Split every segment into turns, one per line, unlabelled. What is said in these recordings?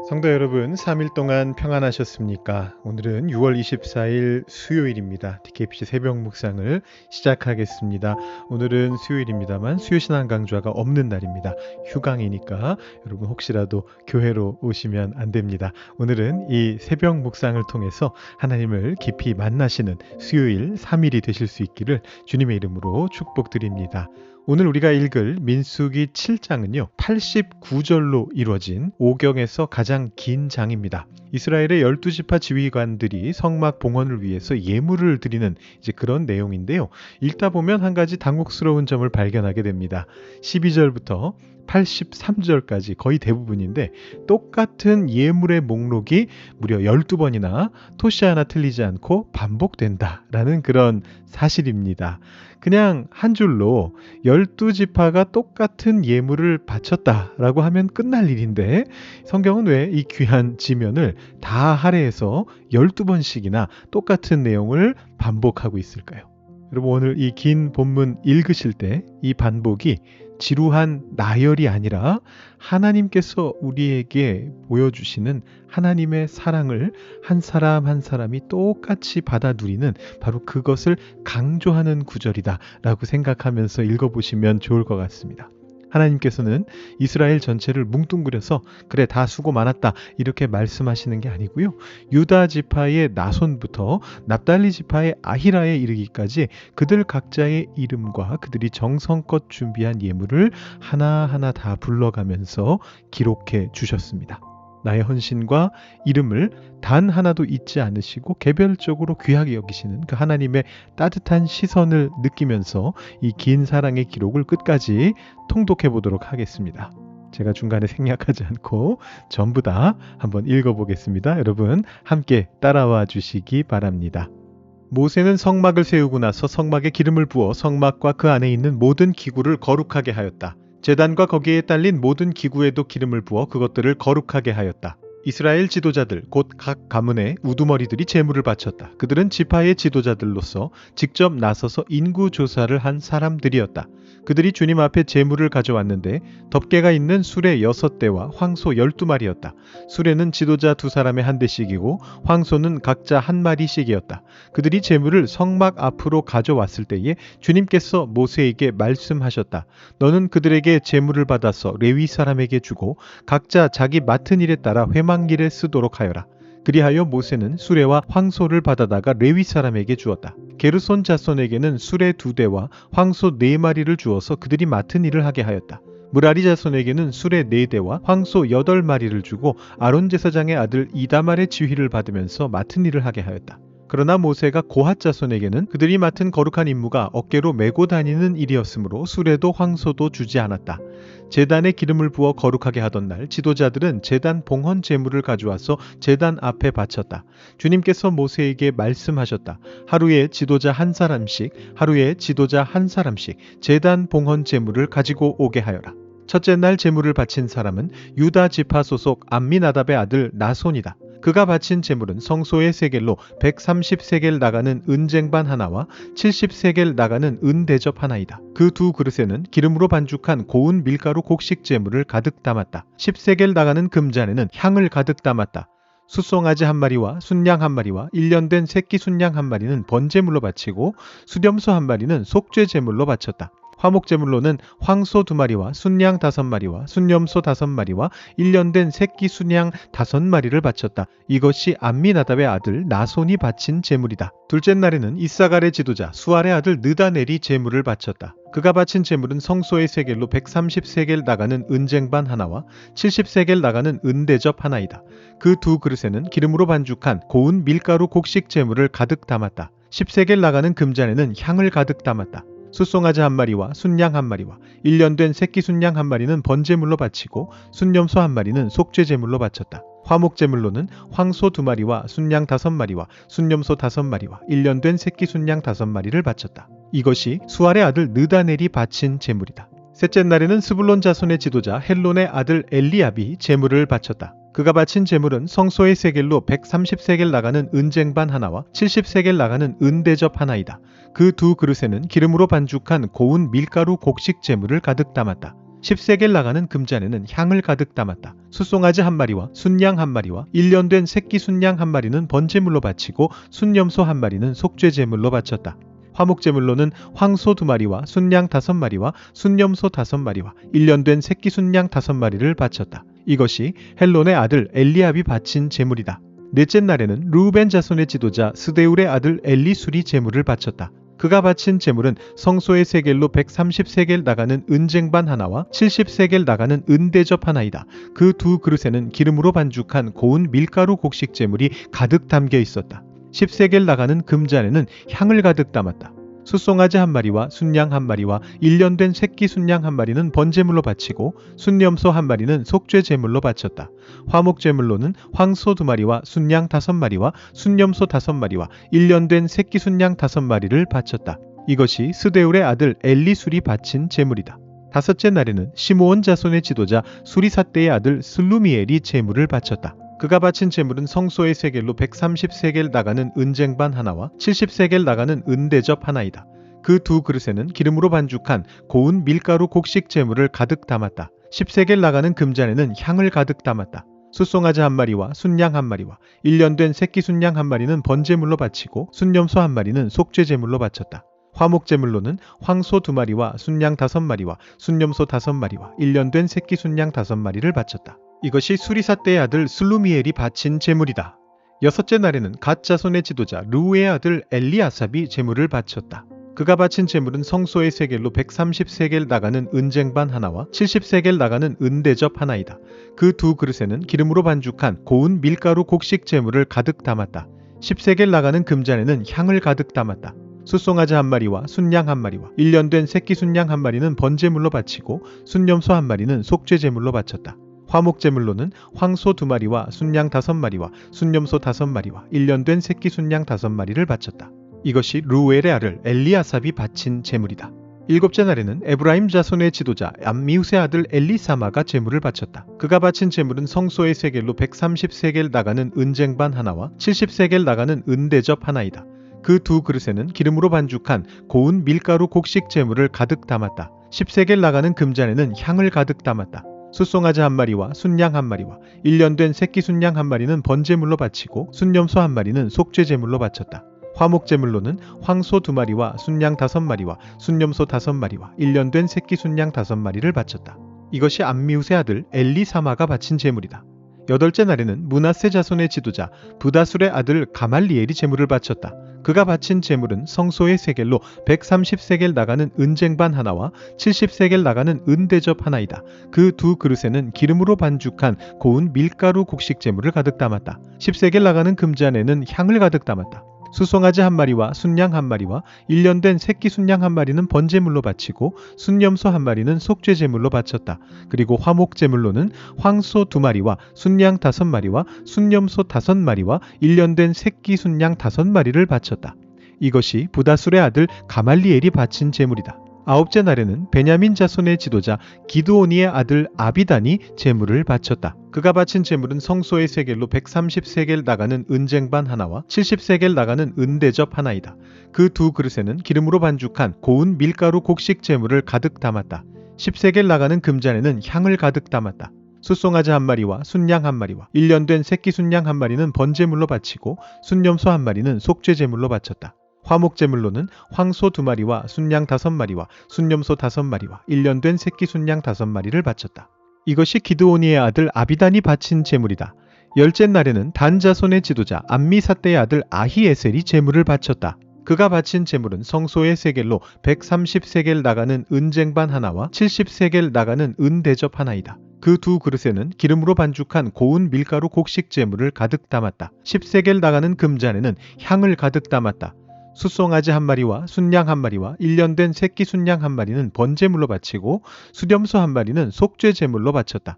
성도 여러분, 3일 동안 평안하셨습니까? 오늘은 6월 24일 수요일입니다. TKPC 새벽 묵상을 시작하겠습니다. 오늘은 수요일입니다만 수요신앙 강좌가 없는 날입니다. 휴강이니까 여러분 혹시라도 교회로 오시면 안 됩니다. 오늘은 이 새벽 묵상을 통해서 하나님을 깊이 만나시는 수요일 3일이 되실 수 있기를 주님의 이름으로 축복드립니다. 오늘 우리가 읽을 민수기 7장은요, 89절로 이루어진 오경에서 가장 긴 장입니다. 이스라엘의 12지파 지휘관들이 성막 봉헌을 위해서 예물을 드리는 그런 내용인데요. 읽다 보면 한 가지 당혹스러운 점을 발견하게 됩니다. 12절부터 83절까지 거의 대부분인데 똑같은 예물의 목록이 무려 12번이나 토시 하나 틀리지 않고 반복된다라는 그런 사실입니다. 그냥 한 줄로 12지파가 똑같은 예물을 바쳤다라고 하면 끝날 일인데 성경은 왜 이 귀한 지면을 다 할애해서 12번씩이나 똑같은 내용을 반복하고 있을까요? 여러분 오늘 이 긴 본문 읽으실 때 이 반복이 지루한 나열이 아니라 하나님께서 우리에게 보여주시는 하나님의 사랑을 한 사람 한 사람이 똑같이 받아 누리는 바로 그것을 강조하는 구절이다 라고 생각하면서 읽어보시면 좋을 것 같습니다. 하나님께서는 이스라엘 전체를 뭉뚱그려서 그래 다 수고 많았다 이렇게 말씀하시는 게 아니고요. 유다 지파의 나손부터 납달리 지파의 아히라에 이르기까지 그들 각자의 이름과 그들이 정성껏 준비한 예물을 하나하나 다 불러가면서 기록해 주셨습니다. 나의 헌신과 이름을 단 하나도 잊지 않으시고 개별적으로 귀하게 여기시는 그 하나님의 따뜻한 시선을 느끼면서 이 긴 사랑의 기록을 끝까지 통독해 보도록 하겠습니다. 제가 중간에 생략하지 않고 전부 다 한번 읽어보겠습니다. 여러분 함께 따라와 주시기 바랍니다. 모세는 성막을 세우고 나서 성막에 기름을 부어 성막과 그 안에 있는 모든 기구를 거룩하게 하였다. 제단과 거기에 딸린 모든 기구에도 기름을 부어 그것들을 거룩하게 하였다. 이스라엘 지도자들 곧 각 가문의 우두머리들이 제물을 바쳤다. 그들은 지파의 지도자들로서 직접 나서서 인구 조사를 한 사람들이었다. 그들이 주님 앞에 제물을 가져왔는데 덮개가 있는 수레 6대와 황소 12마리였다. 수레는 지도자 2사람의 한 대씩이고 황소는 각자 한 마리씩이었다. 그들이 제물을 성막 앞으로 가져왔을 때에 주님께서 모세에게 말씀하셨다. 너는 그들에게 제물을 받아서 레위 사람에게 주고 각자 자기 맡은 일에 따라 회막일에 쓰도록 하여라. 그리하여 모세는 수레와 황소를 받아다가 레위 사람에게 주었다. 게르손 자손에게는 수레 2대와 황소 4마리를 주어서 그들이 맡은 일을 하게 하였다. 무라리 자손에게는 수레 4대와 황소 8마리를 주고 아론 제사장의 아들 이다말의 지휘를 받으면서 맡은 일을 하게 하였다. 그러나 모세가 고핫 자손에게는 그들이 맡은 거룩한 임무가 어깨로 메고 다니는 일이었으므로 수레도 황소도 주지 않았다. 제단에 기름을 부어 거룩하게 하던 날 지도자들은 제단 봉헌 제물을 가져와서 제단 앞에 바쳤다. 주님께서 모세에게 말씀하셨다. 하루에 지도자 한 사람씩 제단 봉헌 제물을 가지고 오게 하여라. 첫째 날 제물을 바친 사람은 유다 지파 소속 암미나답의 아들 나손이다. 그가 바친 제물은 성소의 세겔로 130세겔 나가는 은쟁반 하나와 70세겔 나가는 은대접 하나이다. 그 두 그릇에는 기름으로 반죽한 고운 밀가루 곡식 제물을 가득 담았다. 10세겔 나가는 금잔에는 향을 가득 담았다. 숫송아지 한 마리와 순양 한 마리와 1년 된 새끼 순양 한 마리는 번제물로 바치고 수렴소 한 마리는 속죄 제물로 바쳤다. 화목제물로는 황소 2마리와 순양 5마리와 순염소 5마리와 1년 된 새끼 순양 5마리를 바쳤다. 이것이 암미나답의 아들 나손이 바친 제물이다. 둘째 날에는 이사갈의 지도자 수알의 아들 느다넬이 제물을 바쳤다. 그가 바친 제물은 성소의 세겔로 130세겔 나가는 은쟁반 하나와 70세겔 나가는 은대접 하나이다. 그 두 그릇에는 기름으로 반죽한 고운 밀가루 곡식 제물을 가득 담았다. 10세겔 나가는 금잔에는 향을 가득 담았다. 숫송아지 한 마리와 순양 한 마리와 1년 된 새끼 순양 한 마리는 번제물로 바치고 순염소 한 마리는 속죄제물로 바쳤다. 화목제물로는 황소 2마리와 순양 5마리와 순염소 5마리와 1년 된 새끼 순양 5마리를 바쳤다. 이것이 수알의 아들 느다넬이 바친 제물이다. 셋째 날에는 스불론 자손의 지도자 헬론의 아들 엘리압이 제물을 바쳤다. 그가 바친 제물은 성소의 세겔로 130세겔 나가는 은쟁반 하나와 70세겔 나가는 은대접 하나이다. 그 두 그릇에는 기름으로 반죽한 고운 밀가루 곡식 제물을 가득 담았다. 10세겔 나가는 금잔에는 향을 가득 담았다. 숫송아지 한 마리와 순양 한 마리와 1년 된 새끼 순양 한 마리는 번제물로 바치고 순염소 한 마리는 속죄제물로 바쳤다. 화목제물로는 황소 2마리와 순양 5마리와 순염소 5마리와 1년 된 새끼 순양 5마리를 바쳤다. 이것이 헬론의 아들 엘리압이 바친 제물이다. 넷째 날에는 르우벤 자손의 지도자 스데울의 아들 엘리술이 제물을 바쳤다. 그가 바친 제물은 성소의 세겔로 130세겔 나가는 은쟁반 하나와 70세겔 나가는 은대접 하나이다. 그 두 그릇에는 기름으로 반죽한 고운 밀가루 곡식 제물이 가득 담겨 있었다. 10세겔 나가는 금잔에는 향을 가득 담았다. 숫송아지 한 마리와 순양 한 마리와 1년 된 새끼 순양 한 마리는 번제물로 바치고 순염소 한 마리는 속죄제물로 바쳤다. 화목제물로는 황소 2마리와 순양 5마리와 순염소 5마리와 1년 된 새끼 순양 5마리를 바쳤다. 이것이 스데울의 아들 엘리술이 바친 제물이다. 다섯째 날에는 시므온 자손의 지도자 수리삿대의 아들 슬루미엘이 제물을 바쳤다. 그가 바친 제물은 성소의 세겔로 130세겔 나가는 은쟁반 하나와 70세겔 나가는 은대접 하나이다. 그 두 그릇에는 기름으로 반죽한 고운 밀가루 곡식 제물을 가득 담았다. 10세겔 나가는 금잔에는 향을 가득 담았다. 숫송아지 한 마리와 순양 한 마리와 1년 된 새끼 순양 한 마리는 번제물로 바치고 순염소 한 마리는 속죄제물로 바쳤다. 화목제물로는 황소 2마리와 순양 5마리와 순염소 5마리와 1년 된 새끼 순양 5마리를 바쳤다. 이것이 수리삿대의 아들 슬루미엘이 바친 제물이다. 여섯째 날에는 갓 자손의 지도자 르우의 아들 엘리아삽이 제물을 바쳤다. 그가 바친 제물은 성소의 세겔로 130세겔 나가는 은쟁반 하나와 70세겔 나가는 은대접 하나이다. 그 두 그릇에는 기름으로 반죽한 고운 밀가루 곡식 제물을 가득 담았다. 10세겔 나가는 금잔에는 향을 가득 담았다. 숫송아지 한 마리와 순양 한 마리와 1년 된 새끼 순양 한 마리는 번제물로 바치고 순염소 한 마리는 속죄제물로 바쳤다. 화목제물로는 황소 2마리와 순양 5마리와 순염소 5마리와 1년 된 새끼 순양 5마리를 바쳤다. 이것이 르우엘의 아들 엘리아삽이 바친 제물이다. 일곱째 날에는 에브라임 자손의 지도자 암미우스의 아들 엘리사마가 제물을 바쳤다. 그가 바친 제물은 성소의 세겔로 130세겔 나가는 은쟁반 하나와 70세겔 나가는 은대접 하나이다. 그 두 그릇에는 기름으로 반죽한 고운 밀가루 곡식 제물을 가득 담았다. 10세겔 나가는 금잔에는 향을 가득 담았다. 숫송아지 한 마리와 순양 한 마리와 1년 된 새끼 순양 한 마리는 번제물로 바치고 순염소 한 마리는 속죄제물로 바쳤다. 화목제물로는 황소 2마리와 순양 5마리와 순염소 5마리와 1년 된 새끼 순양 5마리를 바쳤다. 이것이 암미우스의 아들 엘리사마가 바친 제물이다. 여덟째 날에는 므낫세 자손의 지도자 부다술의 아들 가말리엘이 제물을 바쳤다. 그가 바친 제물은 성소의 세겔로 130세겔 나가는 은쟁반 하나와 70세겔 나가는 은대접 하나이다. 그 두 그릇에는 기름으로 반죽한 고운 밀가루 곡식 제물을 가득 담았다. 10세겔 나가는 금잔에는 향을 가득 담았다. 숫송아지 한 마리와 순양 한 마리와 1년 된 새끼 순양 한 마리는 번제물로 바치고 순염소 한 마리는 속죄제물로 바쳤다. 그리고 화목제물로는 황소 2마리와 순양 5마리와 순염소 5마리와 1년 된 새끼 순양 5마리를 바쳤다. 이것이 부다술의 아들 가말리엘이 바친 제물이다. 아홉째 날에는 베냐민 자손의 지도자 기드오니의 아들 아비단이 제물을 바쳤다. 그가 바친 제물은 성소의 세겔로 130세겔 나가는 은쟁반 하나와 70세겔 나가는 은대접 하나이다. 그 두 그릇에는 기름으로 반죽한 고운 밀가루 곡식 제물을 가득 담았다. 10세겔 나가는 금잔에는 향을 가득 담았다. 숫송아지 한 마리와 순양 한 마리와 1년 된 새끼 순양 한 마리는 번제물로 바치고 순염소 한 마리는 속죄제물로 바쳤다. 화목제물로는 황소 2마리와 순양 5마리와 순염소 5마리와 1년 된 새끼 순양 5마리를 바쳤다. 이것이 기드오니의 아들 아비단이 바친 제물이다. 열째 날에는 단 자손의 지도자 암미삿대의 아들 아히에셀이 제물을 바쳤다. 그가 바친 제물은 성소의 세겔로 130세겔 나가는 은쟁반 하나와 70세겔 나가는 은대접 하나이다. 그 두 그릇에는 기름으로 반죽한 고운 밀가루 곡식 제물을 가득 담았다. 10세겔 나가는 금잔에는 향을 가득 담았다. 숫송아지 한 마리와 순양 한 마리와 1년 된 새끼 순양 한 마리는 번제물로 바치고 수렴소 한 마리는 속죄제물로 바쳤다.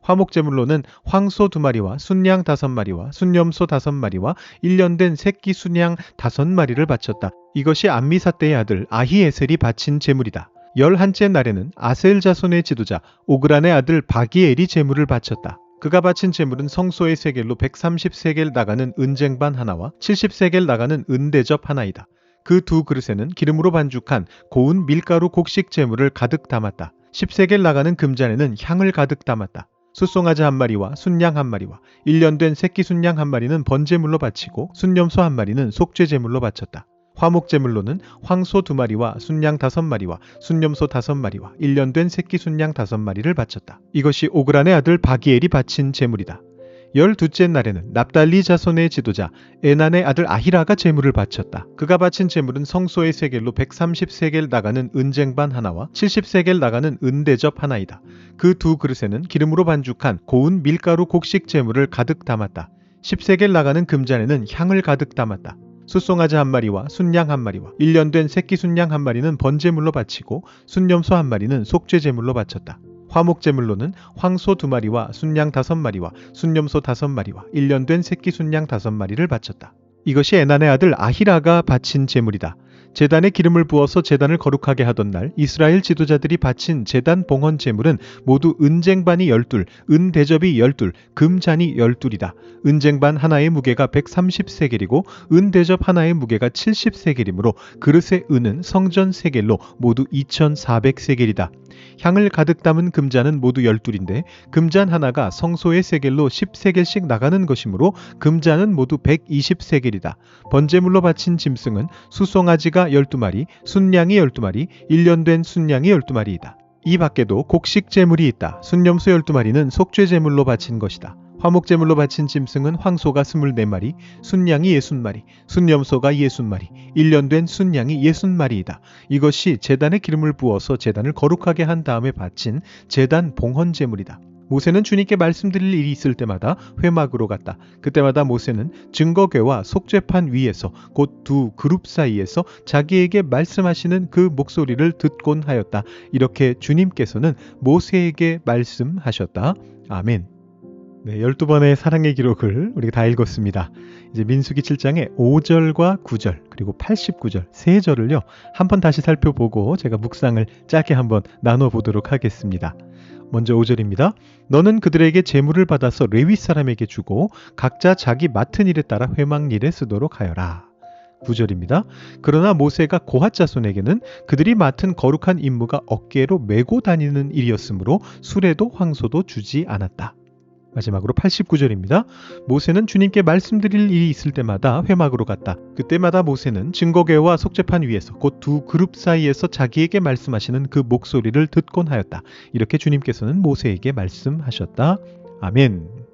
화목제물로는 황소 2마리와 순양 5마리와 순염소 5마리와 1년 된 새끼 순양 5마리를 바쳤다. 이것이 암미삿대의 아들 아히에셀이 바친 제물이다. 11째 날에는 아셀 자손의 지도자 오그란의 아들 바기엘이 제물을 바쳤다. 그가 바친 제물은 성소의 세겔로 130세겔 나가는 은쟁반 하나와 70세겔 나가는 은대접 하나이다. 그 두 그릇에는 기름으로 반죽한 고운 밀가루 곡식 제물을 가득 담았다. 10세겔 나가는 금잔에는 향을 가득 담았다. 숫송아지 한 마리와 순양 한 마리와 1년 된 새끼 순양 한 마리는 번제물로 바치고 순염소 한 마리는 속죄제물로 바쳤다. 화목제물로는 황소 2마리와 순양 5마리와 순염소 5마리와 1년 된 새끼 순양 5마리를 바쳤다. 이것이 오그란의 아들 바기엘이 바친 제물이다. 12째 날에는 납달리 자손의 지도자 에난의 아들 아히라가 제물을 바쳤다. 그가 바친 제물은 성소의 세겔로 130세겔 나가는 은쟁반 하나와 70세겔 나가는 은대접 하나이다. 그 두 그릇에는 기름으로 반죽한 고운 밀가루 곡식 제물을 가득 담았다. 10세겔 나가는 금잔에는 향을 가득 담았다. 숫송아지 한 마리와 순양 한 마리와 1년 된 새끼 순양 한 마리는 번제물로 바치고 순염소 한 마리는 속죄제물로 바쳤다. 화목제물로는 황소 2마리와 순양 5마리와 순염소 5마리와 1년 된 새끼 순양 5마리를 바쳤다. 이것이 에난의 아들 아히라가 바친 제물이다. 제단에 기름을 부어서 제단을 거룩하게 하던 날 이스라엘 지도자들이 바친 제단 봉헌 제물은 모두 은쟁반이 12, 은대접이 12, 금잔이 12이다. 은쟁반 하나의 무게가 130세겔이고 은대접 하나의 무게가 70세겔이므로 그릇의 은은 성전 세겔로 모두 2400세겔이다. 향을 가득 담은 금잔은 모두 12인데 금잔 하나가 성소의 세겔로 10세겔씩 나가는 것이므로 금잔은 모두 120세겔이다. 번제물로 바친 짐승은 수송아지가 12마리, 순양이 12마리, 1년 된 순양이 12마리이다. 이 밖에도 곡식 제물이 있다. 순염소 12마리는 속죄 제물로 바친 것이다. 화목제물로 바친 짐승은 황소가 24마리, 순양이 60마리, 순염소가 60마리, 1년 된 순양이 60마리이다. 이것이 제단에 기름을 부어서 제단을 거룩하게 한 다음에 바친 제단 봉헌 제물이다. 모세는 주님께 말씀드릴 일이 있을 때마다 회막으로 갔다. 그때마다 모세는 증거궤와 속죄판 위에서 곧 두 그룹 사이에서 자기에게 말씀하시는 그 목소리를 듣곤 하였다. 이렇게 주님께서는 모세에게 말씀하셨다. 아멘. 네, 12번의 사랑의 기록을 우리가 다 읽었습니다. 이제 민수기 7장의 5절과 9절 그리고 89절 3절을요. 한번 다시 살펴보고 제가 묵상을 짧게 한번 나눠보도록 하겠습니다. 먼저 5절입니다. 너는 그들에게 제물을 받아서 레위 사람에게 주고 각자 자기 맡은 일에 따라 회막 일에 쓰도록 하여라. 9절입니다. 그러나 모세가 고핫 자손에게는 그들이 맡은 거룩한 임무가 어깨로 메고 다니는 일이었으므로 수레도 황소도 주지 않았다. 마지막으로 89절입니다. 모세는 주님께 말씀드릴 일이 있을 때마다 회막으로 갔다. 그때마다 모세는 증거궤와 속죄판 위에서 곧 두 그룹 사이에서 자기에게 말씀하시는 그 목소리를 듣곤 하였다. 이렇게 주님께서는 모세에게 말씀하셨다. 아멘.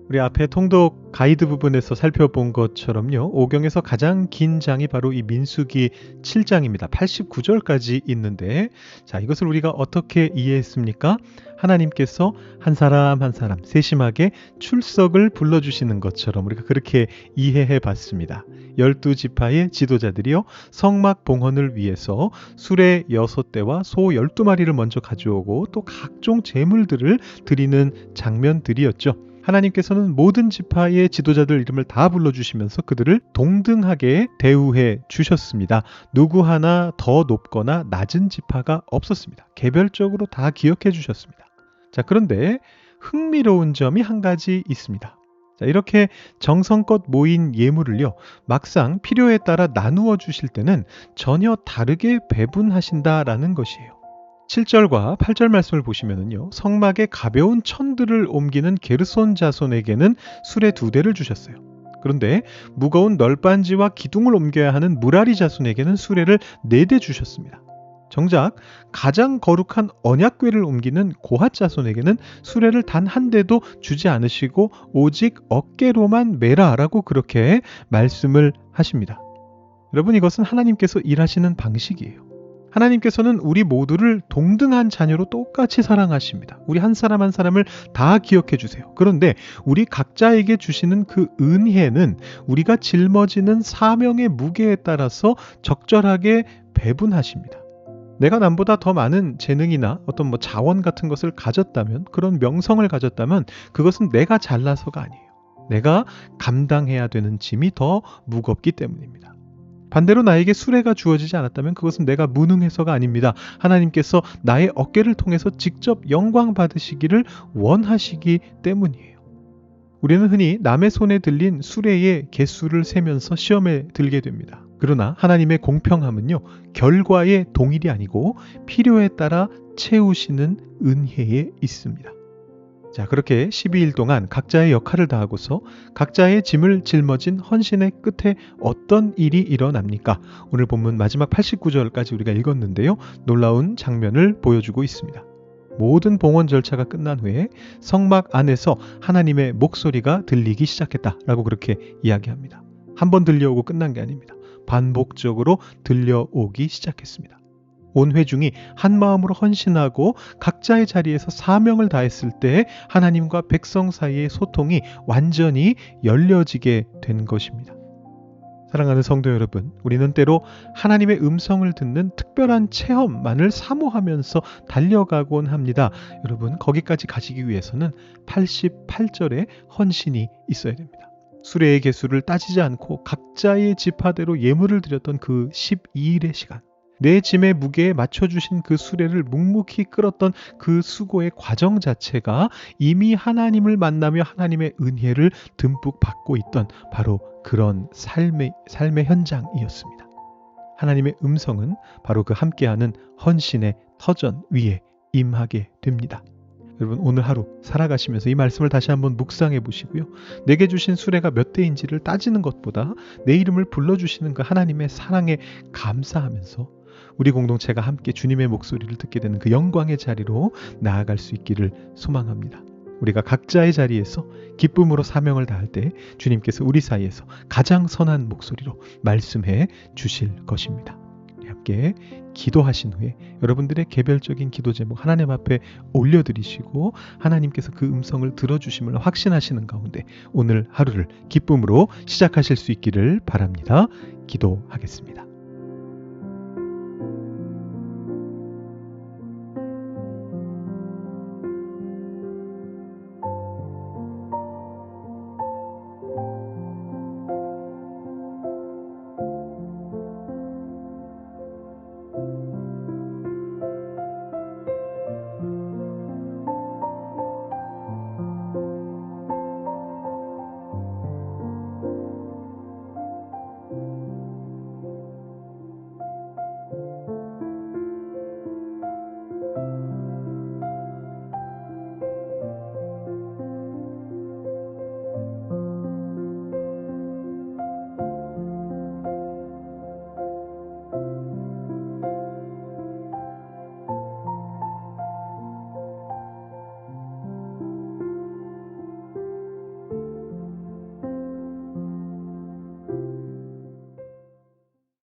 우리 앞에 통독 가이드 부분에서 살펴본 것처럼요. 오경에서 가장 긴 장이 바로 이 민수기 7장입니다. 89절까지 있는데 자, 이것을 우리가 어떻게 이해했습니까? 하나님께서 한 사람 한 사람 세심하게 출석을 불러주시는 것처럼 우리가 그렇게 이해해 봤습니다. 12지파의 지도자들이요. 성막 봉헌을 위해서 수레 6대와 소 12마리를 먼저 가져오고 또 각종 제물들을 드리는 장면들이었죠. 하나님께서는 모든 지파의 지도자들 이름을 다 불러주시면서 그들을 동등하게 대우해 주셨습니다. 누구 하나 더 높거나 낮은 지파가 없었습니다. 개별적으로 다 기억해 주셨습니다. 자, 그런데 흥미로운 점이 한 가지 있습니다. 자, 이렇게 정성껏 모인 예물을요, 막상 필요에 따라 나누어 주실 때는 전혀 다르게 배분하신다라는 것이에요. 7절과 8절 말씀을 보시면은요, 성막에 가벼운 천들을 옮기는 게르손 자손에게는 수레 2대를 주셨어요. 그런데 무거운 널빤지와 기둥을 옮겨야 하는 무라리 자손에게는 수레를 4대 주셨습니다. 정작 가장 거룩한 언약궤를 옮기는 고핫 자손에게는 수레를 단 한 대도 주지 않으시고 오직 어깨로만 매라라고 그렇게 말씀을 하십니다. 여러분, 이것은 하나님께서 일하시는 방식이에요. 하나님께서는 우리 모두를 동등한 자녀로 똑같이 사랑하십니다. 우리 한 사람 한 사람을 다 기억해 주세요. 그런데 우리 각자에게 주시는 그 은혜는 우리가 짊어지는 사명의 무게에 따라서 적절하게 배분하십니다. 내가 남보다 더 많은 재능이나 어떤 자원 같은 것을 가졌다면, 그런 명성을 가졌다면 그것은 내가 잘나서가 아니에요. 내가 감당해야 되는 짐이 더 무겁기 때문입니다. 반대로 나에게 수레가 주어지지 않았다면 그것은 내가 무능해서가 아닙니다. 하나님께서 나의 어깨를 통해서 직접 영광 받으시기를 원하시기 때문이에요. 우리는 흔히 남의 손에 들린 수레의 개수를 세면서 시험에 들게 됩니다. 그러나 하나님의 공평함은요, 결과의 동일이 아니고 필요에 따라 채우시는 은혜에 있습니다. 자, 그렇게 12일 동안 각자의 역할을 다하고서 각자의 짐을 짊어진 헌신의 끝에 어떤 일이 일어납니까? 오늘 본문 마지막 89절까지 우리가 읽었는데요. 놀라운 장면을 보여주고 있습니다. 모든 봉헌 절차가 끝난 후에 성막 안에서 하나님의 목소리가 들리기 시작했다라고 그렇게 이야기합니다. 한 번 들려오고 끝난 게 아닙니다. 반복적으로 들려오기 시작했습니다. 온 회중이 한 마음으로 헌신하고 각자의 자리에서 사명을 다했을 때 하나님과 백성 사이의 소통이 완전히 열려지게 된 것입니다. 사랑하는 성도 여러분, 우리는 때로 하나님의 음성을 듣는 특별한 체험만을 사모하면서 달려가곤 합니다. 여러분, 거기까지 가시기 위해서는 88절의 헌신이 있어야 됩니다. 수레의 개수를 따지지 않고 각자의 지파대로 예물을 드렸던 그 12일의 시간, 내 짐의 무게에 맞춰주신 그 수레를 묵묵히 끌었던 그 수고의 과정 자체가 이미 하나님을 만나며 하나님의 은혜를 듬뿍 받고 있던 바로 그런 삶의 현장이었습니다. 하나님의 음성은 바로 그 함께하는 헌신의 터전 위에 임하게 됩니다. 여러분, 오늘 하루 살아가시면서 이 말씀을 다시 한번 묵상해 보시고요. 내게 주신 수레가 몇 대인지를 따지는 것보다 내 이름을 불러주시는 그 하나님의 사랑에 감사하면서 우리 공동체가 함께 주님의 목소리를 듣게 되는 그 영광의 자리로 나아갈 수 있기를 소망합니다. 우리가 각자의 자리에서 기쁨으로 사명을 다할 때 주님께서 우리 사이에서 가장 선한 목소리로 말씀해 주실 것입니다. 함께 기도하신 후에 여러분들의 개별적인 기도 제목 하나님 앞에 올려드리시고 하나님께서 그 음성을 들어주심을 확신하시는 가운데 오늘 하루를 기쁨으로 시작하실 수 있기를 바랍니다. 기도하겠습니다.